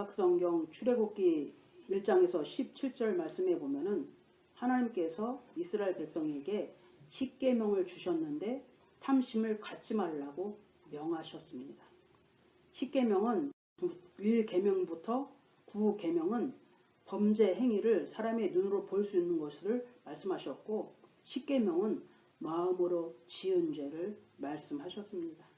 구약성경 출애굽기 1장에서 17절 말씀에 보면은 하나님께서 이스라엘 백성에게 십계명을 주셨는데 탐심을 갖지 말라고 명하셨습니다. 십계명은 1계명부터 9계명은 범죄 행위를 사람의 눈으로 볼 수 있는 것을 말씀하셨고, 십계명은 마음으로 지은 죄를 말씀하셨습니다.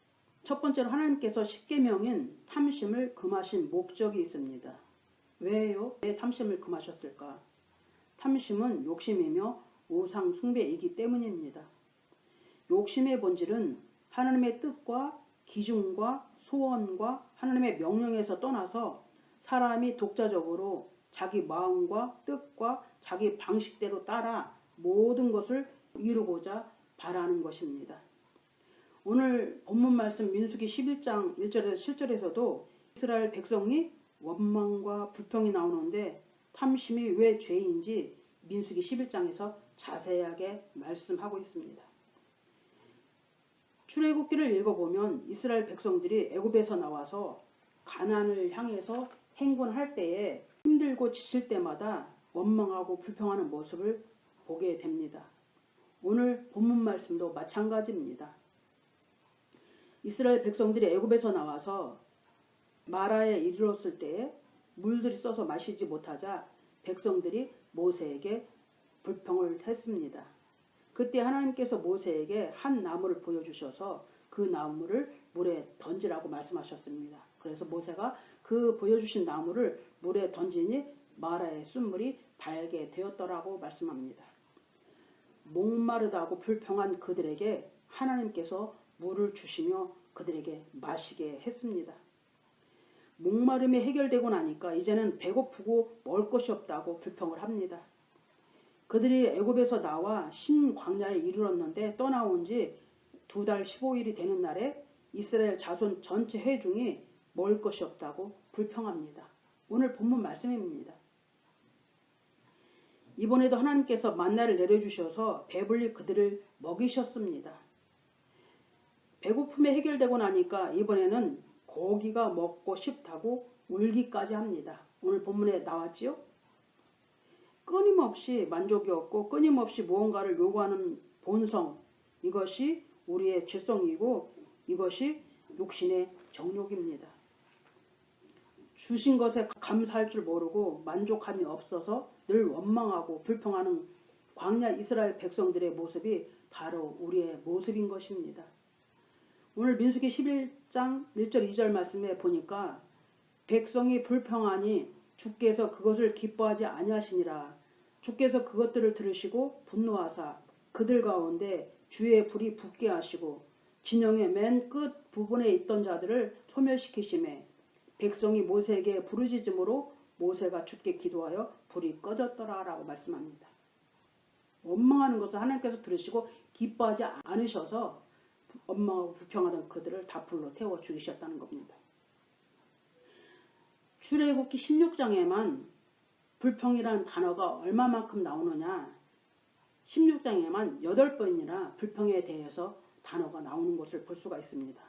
첫 번째로 하나님께서 십계명인 탐심을 금하신 목적이 있습니다. 왜요? 왜 탐심을 금하셨을까? 탐심은 욕심이며 우상 숭배이기 때문입니다. 욕심의 본질은 하나님의 뜻과 기준과 소원과 하나님의 명령에서 떠나서 사람이 독자적으로 자기 마음과 뜻과 자기 방식대로 따라 모든 것을 이루고자 바라는 것입니다. 오늘 본문 말씀 민수기 11장 1절에서 7절에서도 이스라엘 백성이 원망과 불평이 나오는데 탐심이 왜 죄인지 민수기 11장에서 자세하게 말씀하고 있습니다. 출애굽기를 읽어보면 이스라엘 백성들이 애굽에서 나와서 가나안을 향해서 행군할 때에 힘들고 지칠 때마다 원망하고 불평하는 모습을 보게 됩니다. 오늘 본문 말씀도 마찬가지입니다. 이스라엘 백성들이 애굽에서 나와서 마라에 이르렀을 때에 물들이 써서 마시지 못하자 백성들이 모세에게 불평을 했습니다. 그때 하나님께서 모세에게 한 나무를 보여주셔서 그 나무를 물에 던지라고 말씀하셨습니다. 그래서 모세가 그 보여주신 나무를 물에 던지니 마라의 순물이 발게 되었더라고 말씀합니다. 목마르다고 불평한 그들에게 하나님께서 물을 주시며 그들에게 마시게 했습니다. 목마름이 해결되고 나니까 이제는 배고프고 먹을 것이 없다고 불평을 합니다. 그들이 애굽에서 나와 신 광야에 이르렀는데 떠나온 지 2달 15일이 되는 날에 이스라엘 자손 전체 회중이 먹을 것이 없다고 불평합니다. 오늘 본문 말씀입니다. 이번에도 하나님께서 만나를 내려주셔서 배불리 그들을 먹이셨습니다. 배고픔이 해결되고 나니까 이번에는 고기가 먹고 싶다고 울기까지 합니다. 오늘 본문에 나왔지요? 끊임없이 만족이 없고 끊임없이 무언가를 요구하는 본성, 이것이 우리의 죄성이고 이것이 육신의 정욕입니다. 주신 것에 감사할 줄 모르고 만족함이 없어서 늘 원망하고 불평하는 광야 이스라엘 백성들의 모습이 바로 우리의 모습인 것입니다. 오늘 민수기 11장 1절 2절 말씀에 보니까 백성이 불평하니 주께서 그것을 기뻐하지 아니하시니라. 주께서 그것들을 들으시고 분노하사 그들 가운데 주의 불이 붙게 하시고 진영의 맨 끝 부분에 있던 자들을 소멸시키시매 백성이 모세에게 부르짖음으로 모세가 주께 기도하여 불이 꺼졌더라 라고 말씀합니다. 원망하는 것을 하나님께서 들으시고 기뻐하지 않으셔서 원망하고 불평하던 그들을 다 불로 태워 죽이셨다는 겁니다. 출애굽기 16장에만 불평이라는 단어가 얼마만큼 나오느냐, 16장에만 8번이나 불평에 대해서 단어가 나오는 것을 볼 수가 있습니다.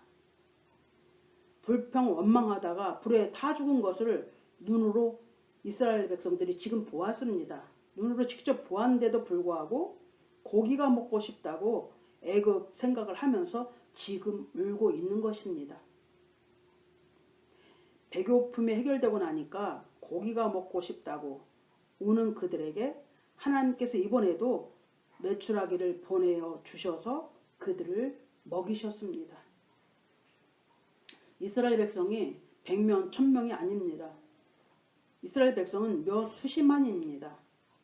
불평 원망하다가 불에 타 죽은 것을 눈으로 이스라엘 백성들이 지금 보았습니다. 눈으로 직접 보았는데도 불구하고 고기가 먹고 싶다고 애굽 생각을 하면서 지금 울고 있는 것입니다. 배고픔이 해결되고 나니까 고기가 먹고 싶다고 우는 그들에게 하나님께서 이번에도 메추라기를 보내어 주셔서 그들을 먹이셨습니다. 이스라엘 백성이 100명, 1000명이 아닙니다. 이스라엘 백성은 몇 수십만입니다.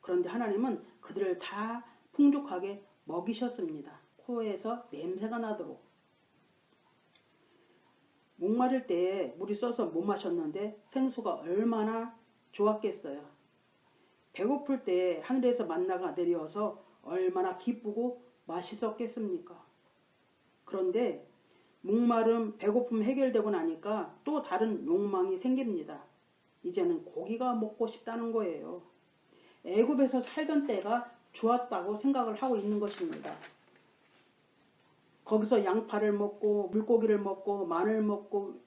그런데 하나님은 그들을 다 풍족하게 먹이셨습니다. 코에서 냄새가 나도록. 목마를 때에 물이 써서 못 마셨는데 생수가 얼마나 좋았겠어요. 배고플 때에 하늘에서 만나가 내려와서 얼마나 기쁘고 맛있었겠습니까? 그런데 목마름, 배고픔 해결되고 나니까 또 다른 욕망이 생깁니다. 이제는 고기가 먹고 싶다는 거예요. 애굽에서 살던 때가 좋았다고 생각을 하고 있는 것입니다. 거기서 양파를 먹고 물고기를 먹고 마늘 먹고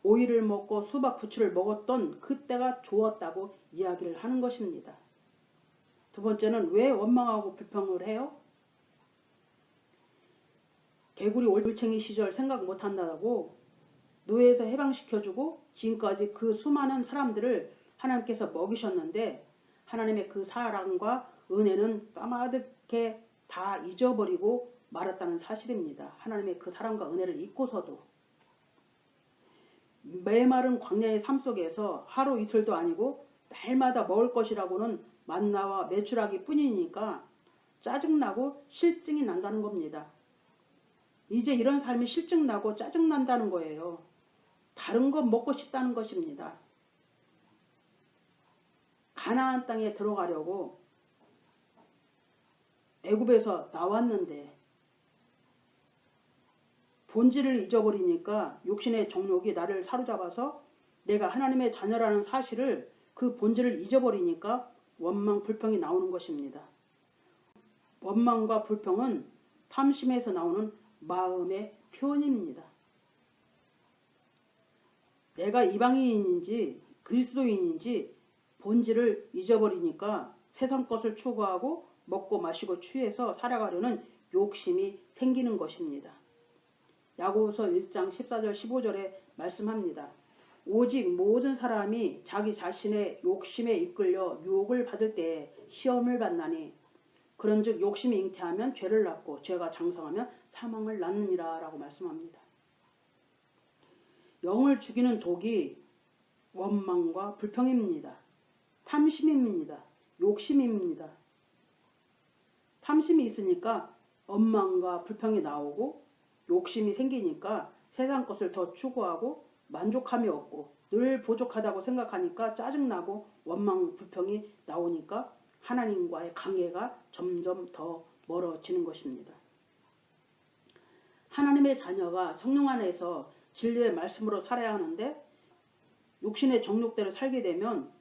오이를 먹고 수박 부추를 먹었던 그때가 좋았다고 이야기를 하는 것입니다. 두 번째는 왜 원망하고 불평을 해요? 개구리 올챙이 시절 생각 못한다고 노예에서 해방시켜주고 지금까지 그 수많은 사람들을 하나님께서 먹이셨는데 하나님의 그 사랑과 은혜는 까마득하게 다 잊어버리고 말았다는 사실입니다. 하나님의 그 사랑과 은혜를 잊고서도 메마른 광야의 삶 속에서 하루 이틀도 아니고 날마다 먹을 것이라고는 만나와 메추라기 뿐이니까 짜증나고 실증이 난다는 겁니다. 이제 이런 삶이 실증나고 짜증난다는 거예요. 다른 거 먹고 싶다는 것입니다. 가나안 땅에 들어가려고 애굽에서 나왔는데 본질을 잊어버리니까 육신의 정욕이 나를 사로잡아서 내가 하나님의 자녀라는 사실을 그 본질을 잊어버리니까 원망, 불평이 나오는 것입니다. 원망과 불평은 탐심에서 나오는 마음의 표현입니다. 내가 이방인인지 그리스도인인지 본질을 잊어버리니까 세상 것을 추구하고 먹고 마시고 취해서 살아가려는 욕심이 생기는 것입니다. 야고보서 1장 14절 15절에 말씀합니다. 오직 모든 사람이 자기 자신의 욕심에 이끌려 유혹을 받을 때에 시험을 받나니 그런즉 욕심이 잉태하면 죄를 낳고 죄가 장성하면 사망을 낳느니라 라고 말씀합니다. 영을 죽이는 독이 원망과 불평입니다. 탐심입니다. 욕심입니다. 탐심이 있으니까 원망과 불평이 나오고 욕심이 생기니까 세상 것을 더 추구하고 만족함이 없고 늘 부족하다고 생각하니까 짜증나고 원망, 불평이 나오니까 하나님과의 관계가 점점 더 멀어지는 것입니다. 하나님의 자녀가 성령 안에서 진리의 말씀으로 살아야 하는데 육신의 정욕대로 살게 되면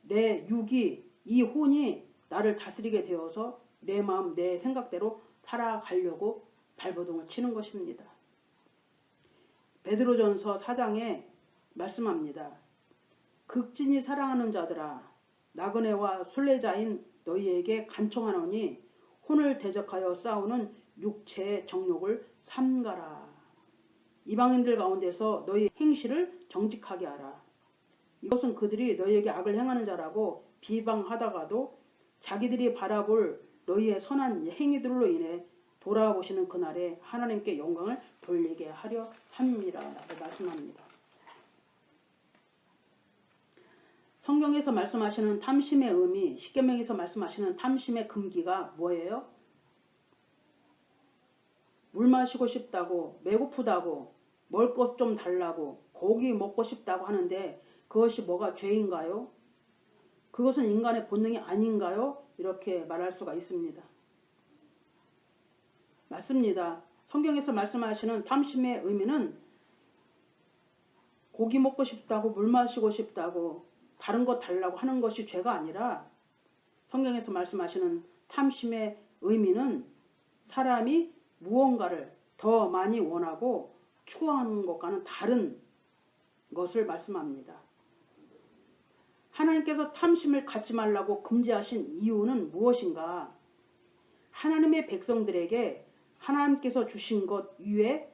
내 육이, 이 혼이 나를 다스리게 되어서 내 마음, 내 생각대로 살아가려고 발버둥을 치는 것입니다. 베드로전서 4장에 말씀합니다. 극진히 사랑하는 자들아 나그네와 순례자인 너희에게 간청하노니 혼을 대적하여 싸우는 육체의 정욕을 삼가라. 이방인들 가운데서 너희 행실을 정직하게 하라. 이것은 그들이 너희에게 악을 행하는 자라고 비방하다가도 자기들이 바라볼 너희의 선한 행위들로 인해 돌아보시는 그날에 하나님께 영광을 돌리게 하려 함이라 라고 말씀합니다. 성경에서 말씀하시는 탐심의 의미, 십계명에서 말씀하시는 탐심의 금기가 뭐예요? 물 마시고 싶다고, 배고프다고, 먹을 것 좀 달라고, 고기 먹고 싶다고 하는데 그것이 뭐가 죄인가요? 그것은 인간의 본능이 아닌가요? 이렇게 말할 수가 있습니다. 맞습니다. 성경에서 말씀하시는 탐심의 의미는 고기 먹고 싶다고, 물 마시고 싶다고, 다른 것 달라고 하는 것이 죄가 아니라 성경에서 말씀하시는 탐심의 의미는 사람이 무언가를 더 많이 원하고 추구하는 것과는 다른 것을 말씀합니다. 하나님께서 탐심을 갖지 말라고 금지하신 이유는 무엇인가? 하나님의 백성들에게 하나님께서 주신 것 이외에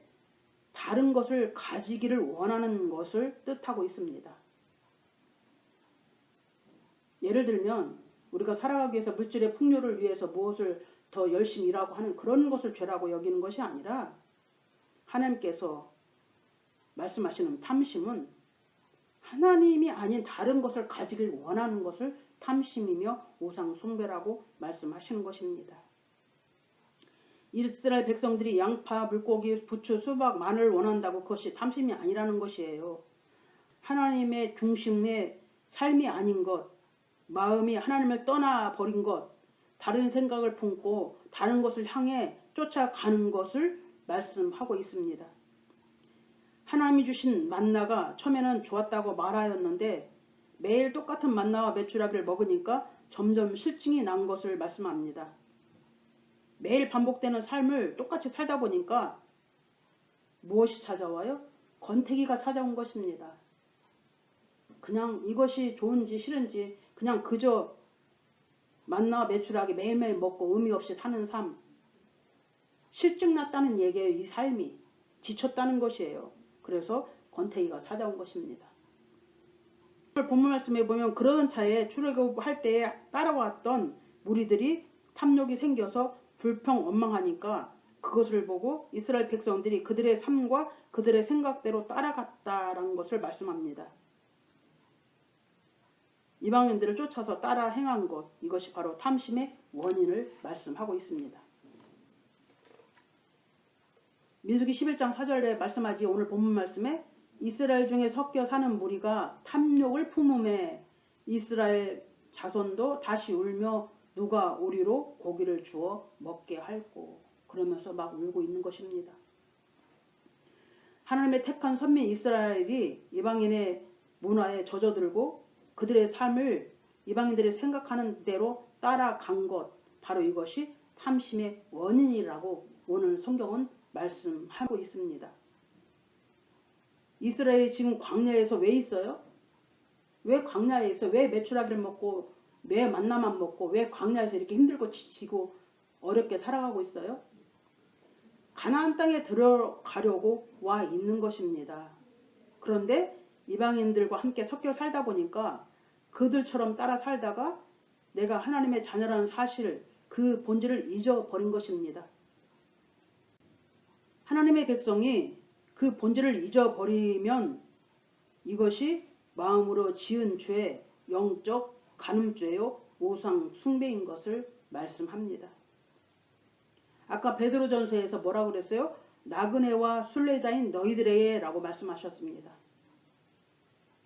다른 것을 가지기를 원하는 것을 뜻하고 있습니다. 예를 들면 우리가 살아가기 위해서 물질의 풍요를 위해서 무엇을 더 열심히 일하고 하는 그런 것을 죄라고 여기는 것이 아니라 하나님께서 말씀하시는 탐심은 하나님이 아닌 다른 것을 가지길 원하는 것을 탐심이며 우상 숭배라고 말씀하시는 것입니다. 이스라엘 백성들이 양파, 물고기, 부추, 수박, 마늘 원한다고 그것이 탐심이 아니라는 것이에요. 하나님의 중심의 삶이 아닌 것, 마음이 하나님을 떠나버린 것, 다른 생각을 품고 다른 것을 향해 쫓아가는 것을 말씀하고 있습니다. 하나님이 주신 만나가 처음에는 좋았다고 말하였는데 매일 똑같은 만나와 메추라기를 먹으니까 점점 실증이 난 것을 말씀합니다. 매일 반복되는 삶을 똑같이 살다 보니까 무엇이 찾아와요? 권태기가 찾아온 것입니다. 그냥 이것이 좋은지 싫은지 그냥 그저 만나 매출하게 매일매일 먹고 의미 없이 사는 삶. 실증났다는 얘기예요. 이 삶이. 지쳤다는 것이에요. 그래서 권태기가 찾아온 것입니다. 오늘 본문 말씀에 보면 그러던 차에 출애굽할 때에 따라왔던 무리들이 탐욕이 생겨서 불평 원망하니까 그것을 보고 이스라엘 백성들이 그들의 삶과 그들의 생각대로 따라갔다라는 것을 말씀합니다. 이방인들을 쫓아서 따라 행한 것, 이것이 바로 탐심의 원인을 말씀하고 있습니다. 민수기 11장 4절에 말씀하지 오늘 본문 말씀에 이스라엘 중에 섞여 사는 무리가 탐욕을 품음에 이스라엘 자손도 다시 울며 누가 우리로 고기를 주어 먹게 할꼬 그러면서 막 울고 있는 것입니다. 하나님의 택한 선민 이스라엘이 이방인의 문화에 젖어들고 그들의 삶을 이방인들이 생각하는 대로 따라간 것 바로 이것이 탐심의 원인이라고 오늘 성경은 말씀하고 있습니다. 이스라엘이 지금 광야에서 왜 있어요? 왜 광야에 있어요? 왜 메추라기를 먹고 왜 만나만 먹고 왜 광야에서 이렇게 힘들고 지치고 어렵게 살아가고 있어요? 가나안 땅에 들어가려고 와 있는 것입니다. 그런데 이방인들과 함께 섞여 살다 보니까 그들처럼 따라 살다가 내가 하나님의 자녀라는 사실 그 본질을 잊어버린 것입니다. 하나님의 백성이 그 본질을 잊어버리면 이것이 마음으로 지은 죄, 영적 간음죄요 우상 숭배인 것을 말씀합니다. 아까 베드로전서에서 뭐라고 그랬어요? 나그네와 순례자인 너희들에게 라고 말씀하셨습니다.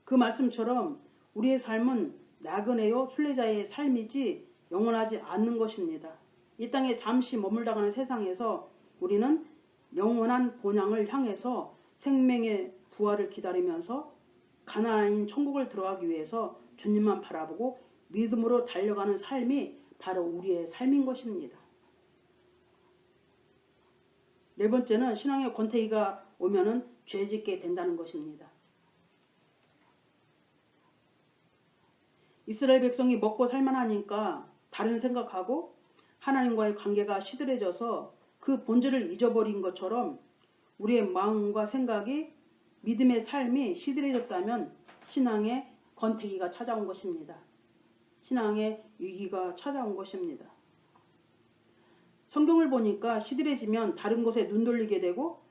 그 말씀처럼 우리의 삶은 나그네요 순례자의 삶이지 영원하지 않는 것입니다. 이 땅에 잠시 머물다가는 세상에서 우리는 영원한 본향을 향해서 생명의 부활을 기다리면서 가나안인 천국을 들어가기 위해서 주님만 바라보고 믿음으로 달려가는 삶이 바로 우리의 삶인 것입니다. 네 번째는 신앙의 권태기가 오면은 죄짓게 된다는 것입니다. 이스라엘 백성이 먹고 살만하니까 다른 생각하고 하나님과의 관계가 시들해져서 그 본질을 잊어버린 것처럼 우리의 마음과 생각이 믿음의 삶이 시들해졌다면 신앙의 권태기가 찾아온 것입니다. 신앙의 위기가 찾아온 것입니다. 성경을 보니까 시들해지면 다른 것에 눈 돌리게 되고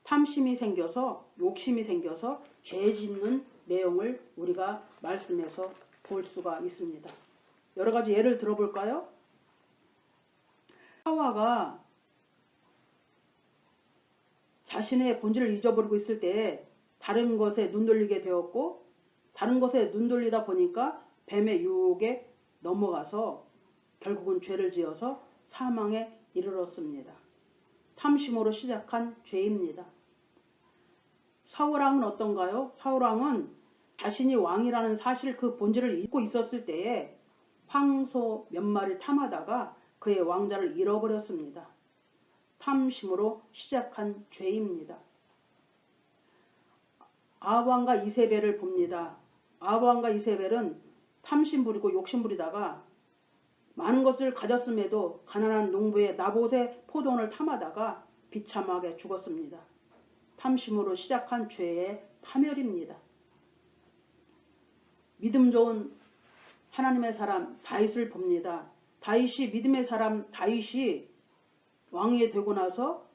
탐심이 생겨서 욕심이 생겨서 죄 짓는 내용을 우리가 말씀에서 볼 수가 있습니다. 여러 가지 예를 들어볼까요? 하와가 자신의 본질을 잊어버리고 있을 때 다른 것에 눈 돌리게 되었고 다른 것에 눈 돌리다 보니까 뱀의 유혹에 넘어가서 결국은 죄를 지어서 사망에 이르렀습니다. 탐심으로 시작한 죄입니다. 사울왕은 어떤가요? 사울왕은 자신이 왕이라는 사실 그 본질을 잊고 있었을 때에 황소 몇 마리를 탐하다가 그의 왕자를 잃어버렸습니다. 탐심으로 시작한 죄입니다. 아합왕과 이세벨을 봅니다. 아합왕과 이세벨은 탐심 부리고 욕심 부리다가 많은 것을 가졌음에도 가난한 농부의 나봇의 포도원을 탐하다가 비참하게 죽었습니다. 탐심으로 시작한 죄의 파멸입니다. 믿음 좋은 하나님의 사람 다윗을 봅니다. 다윗이 믿음의 사람 다윗이 왕이 되고 나서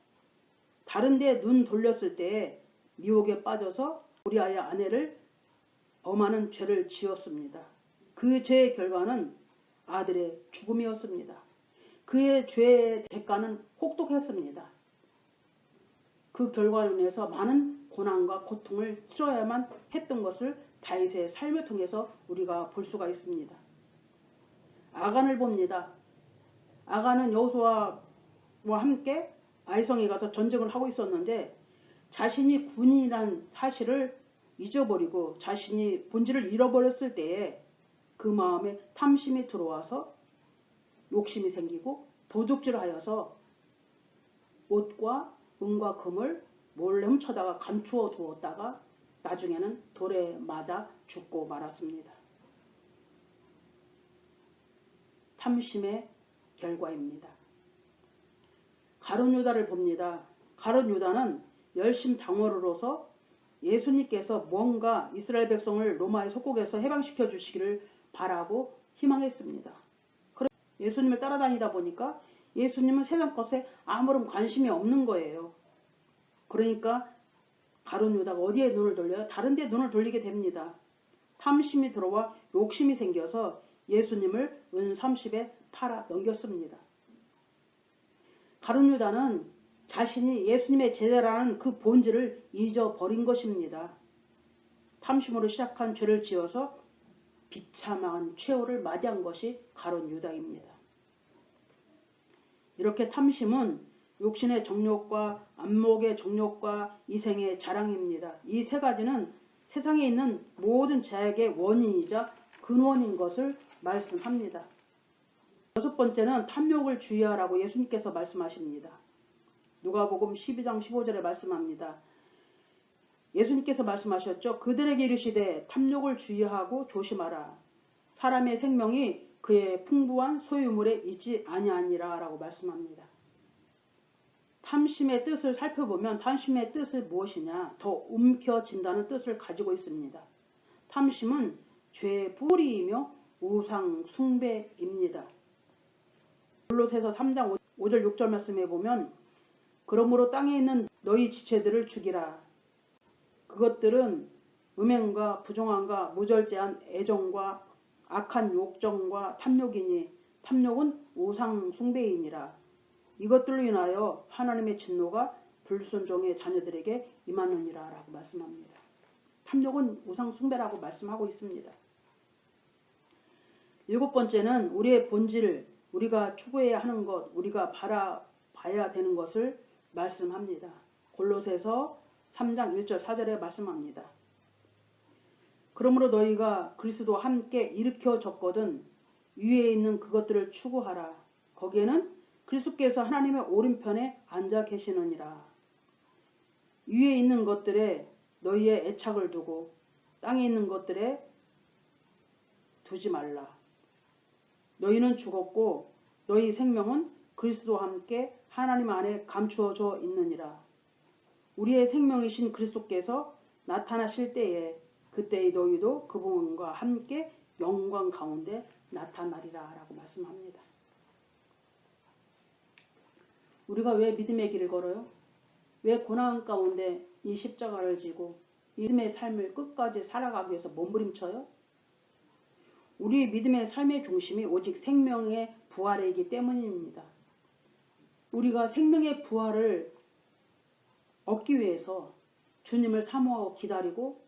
다른 데 눈 돌렸을 때 미혹에 빠져서 우리아의 아내를 범하는 죄를 지었습니다. 그 죄의 결과는 아들의 죽음이었습니다. 그의 죄의 대가는 혹독했습니다. 그 결과로 인해서 많은 고난과 고통을 치러야만 했던 것을 다윗의 삶을 통해서 우리가 볼 수가 있습니다. 아간을 봅니다. 아간은 여호수아와 함께 아이성에 가서 전쟁을 하고 있었는데 자신이 군인이라는 사실을 잊어버리고 자신이 본질을 잃어버렸을 때에 그 마음에 탐심이 들어와서 욕심이 생기고 도둑질하여서 옷과 은과 금을 몰래 훔쳐다가 감추어 두었다가 나중에는 돌에 맞아 죽고 말았습니다. 탐심의 결과입니다. 가룟 유다를 봅니다. 가룟 유다는 열심당원으로서 예수님께서 뭔가 이스라엘 백성을 로마의 속국에서 해방시켜 주시기를 바라고 희망했습니다. 예수님을 따라다니다 보니까 예수님은 세상 것에 아무런 관심이 없는 거예요. 그러니까 가룟 유다가 어디에 눈을 돌려요? 다른 데 눈을 돌리게 됩니다. 탐심이 들어와 욕심이 생겨서 예수님을 은 30에 팔아 넘겼습니다. 가룟 유다는 자신이 예수님의 제자라는 그 본질을 잊어버린 것입니다. 탐심으로 시작한 죄를 지어서 비참한 최후를 맞이한 것이 가룟 유다입니다. 이렇게 탐심은 육신의 정욕과 안목의 정욕과 이생의 자랑입니다. 이 세 가지는 세상에 있는 모든 죄악의 원인이자 근원인 것을 말씀합니다. 여섯 번째는 탐욕을 주의하라고 예수님께서 말씀하십니다. 누가복음 12장 15절에 말씀합니다. 예수님께서 말씀하셨죠. 그들에게 이르시되 탐욕을 주의하고 조심하라. 사람의 생명이 그의 풍부한 소유물에 있지 아니하니라 라고 말씀합니다. 탐심의 뜻을 살펴보면 탐심의 뜻은 무엇이냐? 더 움켜진다는 뜻을 가지고 있습니다. 탐심은 죄의 뿌리이며 우상 숭배입니다. 골로새서 3장 5절 6절 말씀에 보면 그러므로 땅에 있는 너희 지체들을 죽이라. 그것들은 음행과 부정함과 무절제한 애정과 악한 욕정과 탐욕이니 탐욕은 우상 숭배이니라. 이것들로 인하여 하나님의 진노가 불순종의 자녀들에게 임하느니라 라고 말씀합니다. 탐욕은 우상 숭배라고 말씀하고 있습니다. 일곱 번째는 우리의 본질, 우리가 추구해야 하는 것, 우리가 바라봐야 되는 것을 말씀합니다. 골로새서 3장 1절 4절에 말씀합니다. 그러므로 너희가 그리스도와 함께 일으켜졌거든 위에 있는 그것들을 추구하라. 거기에는 그리스도께서 하나님의 오른편에 앉아 계시느니라. 위에 있는 것들에 너희의 애착을 두고 땅에 있는 것들에 두지 말라. 너희는 죽었고 너희 생명은 그리스도와 함께 하나님 안에 감추어져 있느니라. 우리의 생명이신 그리스도께서 나타나실 때에 그때의 너희도 그분과 함께 영광 가운데 나타나리라 라고 말씀합니다. 우리가 왜 믿음의 길을 걸어요? 왜 고난 가운데 이 십자가를 지고 믿음의 삶을 끝까지 살아가기 위해서 몸부림쳐요? 우리 믿음의 삶의 중심이 오직 생명의 부활이기 때문입니다. 우리가 생명의 부활을 얻기 위해서 주님을 사모하고 기다리고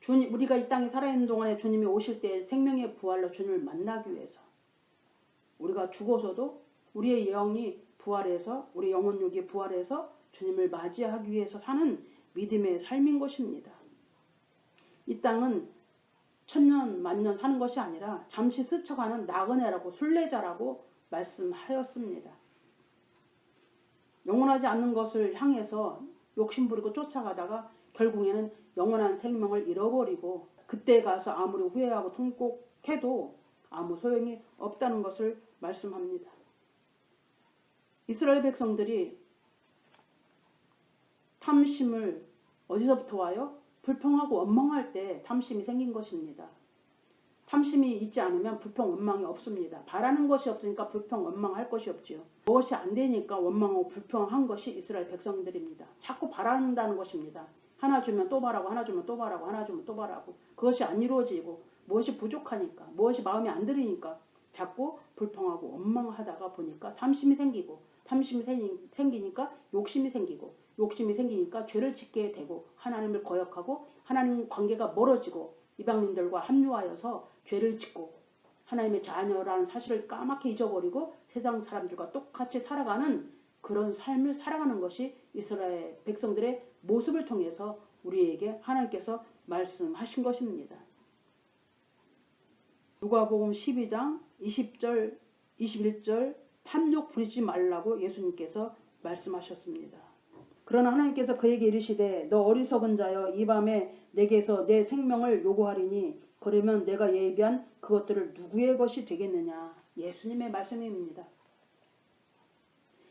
우리가 이 땅에 살아있는 동안에 주님이 오실 때 생명의 부활로 주님을 만나기 위해서 우리가 죽어서도 우리의 영이 부활해서 우리 영혼육이 부활해서 주님을 맞이하기 위해서 사는 믿음의 삶인 것입니다. 이 땅은 천년 만년 사는 것이 아니라 잠시 스쳐가는 나그네라고 순례자라고 말씀하였습니다. 영원하지 않는 것을 향해서 욕심부리고 쫓아가다가 결국에는 영원한 생명을 잃어버리고 그때 가서 아무리 후회하고 통곡해도 아무 소용이 없다는 것을 말씀합니다. 이스라엘 백성들이 탐심을 어디서부터 와요? 불평하고 원망할 때 탐심이 생긴 것입니다. 탐심이 있지 않으면 불평 원망이 없습니다. 바라는 것이 없으니까 불평 원망할 것이 없지요. 무엇이 안 되니까 원망하고 불평한 것이 이스라엘 백성들입니다. 자꾸 바란다는 것입니다. 하나 주면 또 바라고 하나 주면 또 바라고 하나 주면 또 바라고 그것이 안 이루어지고 무엇이 부족하니까 무엇이 마음에 안 들으니까 자꾸 불평하고 원망하다가 보니까 탐심이 생기고 탐심이 생기니까 욕심이 생기고 욕심이 생기니까 죄를 짓게 되고 하나님을 거역하고 하나님 관계가 멀어지고 이방인들과 합류하여서 죄를 짓고 하나님의 자녀라는 사실을 까맣게 잊어버리고 세상 사람들과 똑같이 살아가는 그런 삶을 살아가는 것이 이스라엘 백성들의 모습을 통해서 우리에게 하나님께서 말씀하신 것입니다. 누가복음 12장 20절 21절 탐욕 부리지 말라고 예수님께서 말씀하셨습니다. 그러나 하나님께서 그에게 이르시되 너 어리석은 자여 이 밤에 내게서 내 생명을 요구하리니 그러면 내가 예비한 그것들을 누구의 것이 되겠느냐. 예수님의 말씀입니다.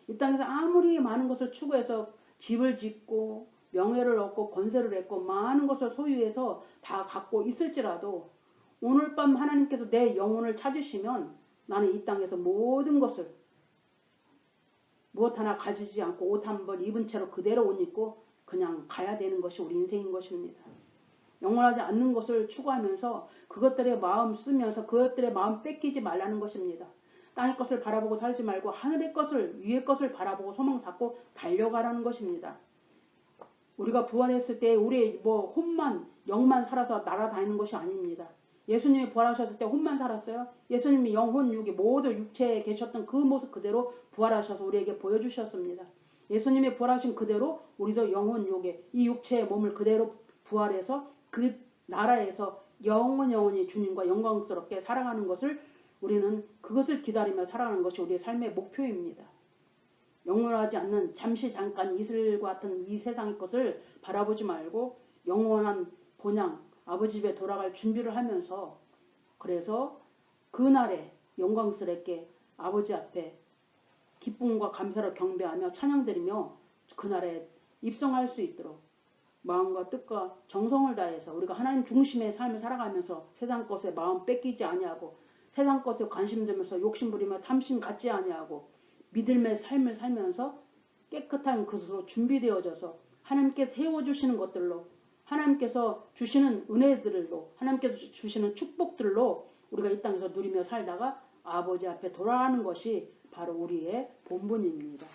이 땅에서 아무리 많은 것을 추구해서 집을 짓고 명예를 얻고 권세를 얻고 많은 것을 소유해서 다 갖고 있을지라도 오늘 밤 하나님께서 내 영혼을 찾으시면 나는 이 땅에서 모든 것을 무엇 하나 가지지 않고 옷 한 벌 입은 채로 그대로 옷 입고 그냥 가야 되는 것이 우리 인생인 것입니다. 영원하지 않는 것을 추구하면서 그것들의 마음 쓰면서 그것들의 마음 뺏기지 말라는 것입니다. 땅의 것을 바라보고 살지 말고 하늘의 것을 위의 것을 바라보고 소망 잡고 달려가라는 것입니다. 우리가 부활했을 때 우리의 혼만 영만 살아서 날아다니는 것이 아닙니다. 예수님이 부활하셨을 때 혼만 살았어요. 예수님이 영혼 육이 모두 육체에 계셨던 그 모습 그대로 부활하셔서 우리에게 보여주셨습니다. 예수님이 부활하신 그대로 우리도 영혼 육에 이 육체의 몸을 그대로 부활해서 그 나라에서 영원히 주님과 영광스럽게 살아가는 것을 우리는 그것을 기다리며 살아가는 것이 우리의 삶의 목표입니다. 영원하지 않는 잠시 잠깐 이슬과 같은 이 세상의 것을 바라보지 말고 영원한 본향 아버지 집에 돌아갈 준비를 하면서 그래서 그날에 영광스럽게 아버지 앞에 기쁨과 감사로 경배하며 찬양드리며 그날에 입성할 수 있도록 마음과 뜻과 정성을 다해서 우리가 하나님 중심의 삶을 살아가면서 세상 것에 마음 뺏기지 아니하고 세상 것에 관심 들면서 욕심 부리며 탐심 갖지 아니하고 믿음의 삶을 살면서 깨끗한 그릇으로 준비되어져서 하나님께 세워주시는 것들로 하나님께서 주시는 은혜들로 하나님께서 주시는 축복들로 우리가 이 땅에서 누리며 살다가 아버지 앞에 돌아가는 것이 바로 우리의 본분입니다.